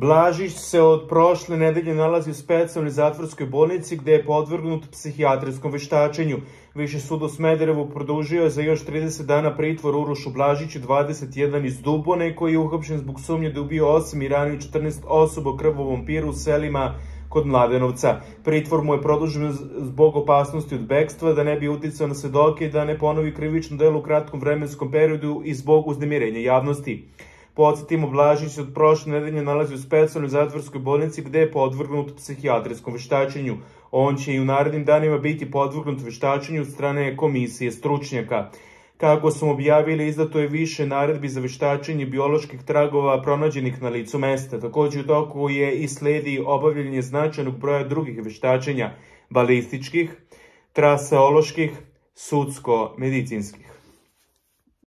Blažić se od prošle nedelje nalazi u specijalnoj zatvorskoj bolnici gde je podvrgnut psihijatrijskom veštačenju. Viši sud u Smederevu produžio je za još 30 dana pritvor Urošu Blažiću, 21 iz Dubone, koji je uhapšen zbog sumnje da je ubio 8 i ranio 14 osoba u krvavom piru u selima kod Mladenovca. Pritvor mu je produžen zbog opasnosti od bekstva, da ne bi uticao na svedoke i da ne ponovi krivično delo u kratkom vremenskom periodu i zbog uznemirenja javnosti. Podsjetimo, Blažić se od prošle nedelje nalazi u specijalnoj zatvorskoj bolnici gde je podvrgnut psihijatrijskom veštačenju. On će i u narednim danima biti podvrgnut veštačenju od strane komisije stručnjaka. Kako smo objavili, izdato je više naredbi za veštačenje bioloških tragova pronađenih na licu mesta. Također u toku je i sledi obavljanje značajnog broja drugih veštačenja, balističkih, traseoloških, sudsko-medicinskih.